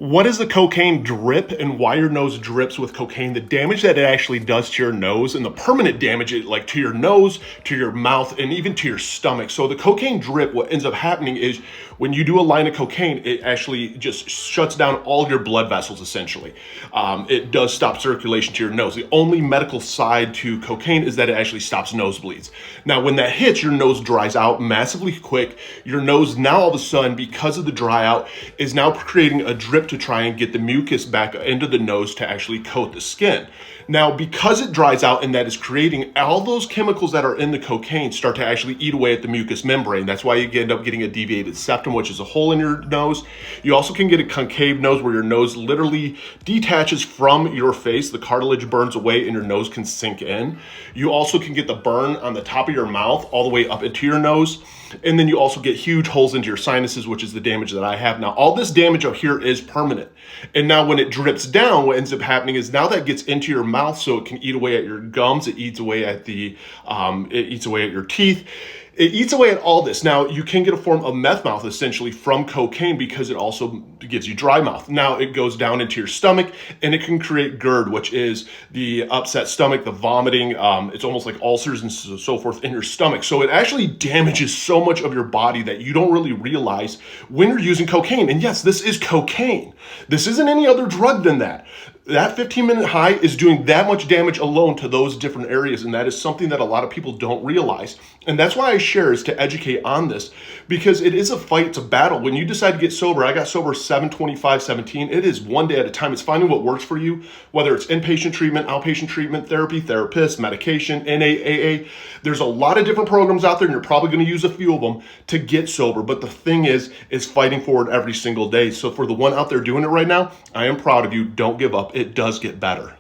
What is the cocaine drip and why your nose drips with cocaine? The damage that it actually does to your nose and the permanent damage like to your nose, to your mouth, and even to your stomach. So the cocaine drip, what ends up happening is when you do a line of cocaine, it actually just shuts down all your blood vessels essentially. It does stop circulation to your nose. The only medical side to cocaine is that it actually stops nosebleeds. Now, when that hits, your nose dries out massively quick. Your nose now all of a sudden, because of the dry out, is now creating a drip to try and get the mucus back into the nose to actually coat the skin. Now, because it dries out and that is creating all those chemicals that are in the cocaine start to actually eat away at the mucous membrane. That's why you end up getting a deviated septum, which is a hole in your nose. You also can get a concave nose where your nose literally detaches from your face. The cartilage burns away and your nose can sink in. You also can get the burn on the top of your mouth all the way up into your nose. And then you also get huge holes into your sinuses, which is the damage that I have. Now, all this damage up here is permanent. And now when it drips down, what ends up happening is now that gets into your mouth, so it can eat away at your gums, it eats away at your teeth. It eats away at all this. Now, you can get a form of meth mouth essentially from cocaine because it also gives you dry mouth. Now, it goes down into your stomach and it can create GERD, which is the upset stomach, the vomiting. It's almost like ulcers and so forth in your stomach. So it actually damages so much of your body that you don't really realize when you're using cocaine. And yes, this is cocaine. This isn't any other drug than that. That 15-minute high is doing that much damage alone to those different areas, and that is something that a lot of people don't realize. And that's why I share, is to educate on this, because it is a fight, it's a battle. When you decide to get sober, I got sober 7/25/17. It is one day at a time. It's finding what works for you, whether it's inpatient treatment, outpatient treatment, therapy, therapist, medication, NAAA. There's a lot of different programs out there, and you're probably going to use a few of them to get sober. But the thing is fighting for it every single day. So for the one out there doing it right now, I am proud of you. Don't give up. It does get better.